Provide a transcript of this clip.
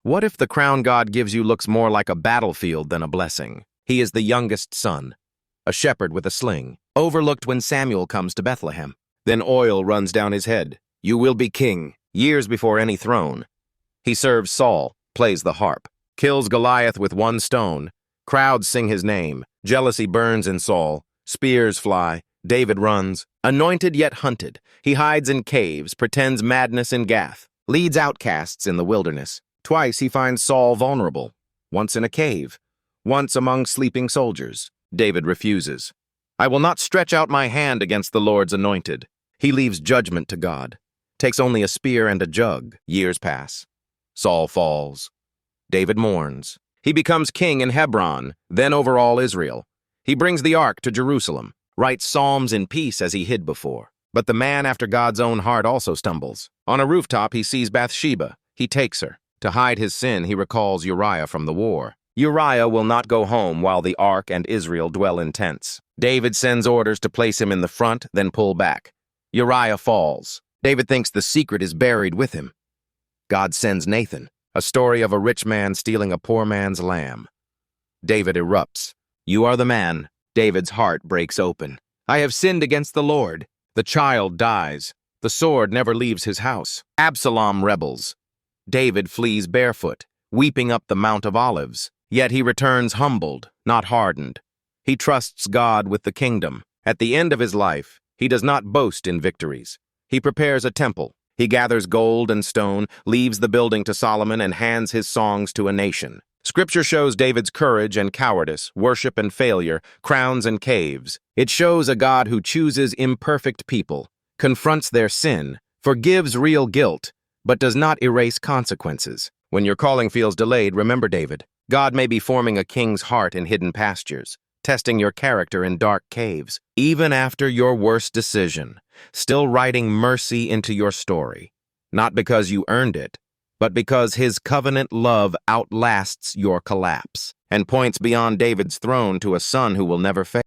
What if the crown God gives you looks more like a battlefield than a blessing? He is the youngest son, a shepherd with a sling, overlooked when Samuel comes to Bethlehem. Then oil runs down his head. You will be king, years before any throne. He serves Saul, plays the harp, kills Goliath with one stone. Crowds sing his name. Jealousy burns in Saul. Spears fly. David runs. Anointed yet hunted. He hides in caves, pretends madness in Gath, leads outcasts in the wilderness. Twice he finds Saul vulnerable. Once in a cave. Once among sleeping soldiers. David refuses. I will not stretch out my hand against the Lord's anointed. He leaves judgment to God. Takes only a spear and a jug. Years pass. Saul falls. David mourns. He becomes king in Hebron, then over all Israel. He brings the ark to Jerusalem, writes psalms in peace as he hid before. But the man after God's own heart also stumbles. On a rooftop he sees Bathsheba. He takes her. To hide his sin, he recalls Uriah from the war. Uriah will not go home while the ark and Israel dwell in tents. David sends orders to place him in the front, then pull back. Uriah falls. David thinks the secret is buried with him. God sends Nathan, a story of a rich man stealing a poor man's lamb. David erupts. You are the man. David's heart breaks open. I have sinned against the Lord. The child dies. The sword never leaves his house. Absalom rebels. David flees barefoot, weeping up the Mount of Olives. Yet he returns humbled, not hardened. He trusts God with the kingdom. At the end of his life, he does not boast in victories. He prepares a temple. He gathers gold and stone, leaves the building to Solomon, and hands his songs to a nation. Scripture shows David's courage and cowardice, worship and failure, crowns and caves. It shows a God who chooses imperfect people, confronts their sin, forgives real guilt, but does not erase consequences. When your calling feels delayed, remember David. God may be forming a king's heart in hidden pastures, testing your character in dark caves, even after your worst decision, still writing mercy into your story, not because you earned it, but because his covenant love outlasts your collapse and points beyond David's throne to a son who will never fail.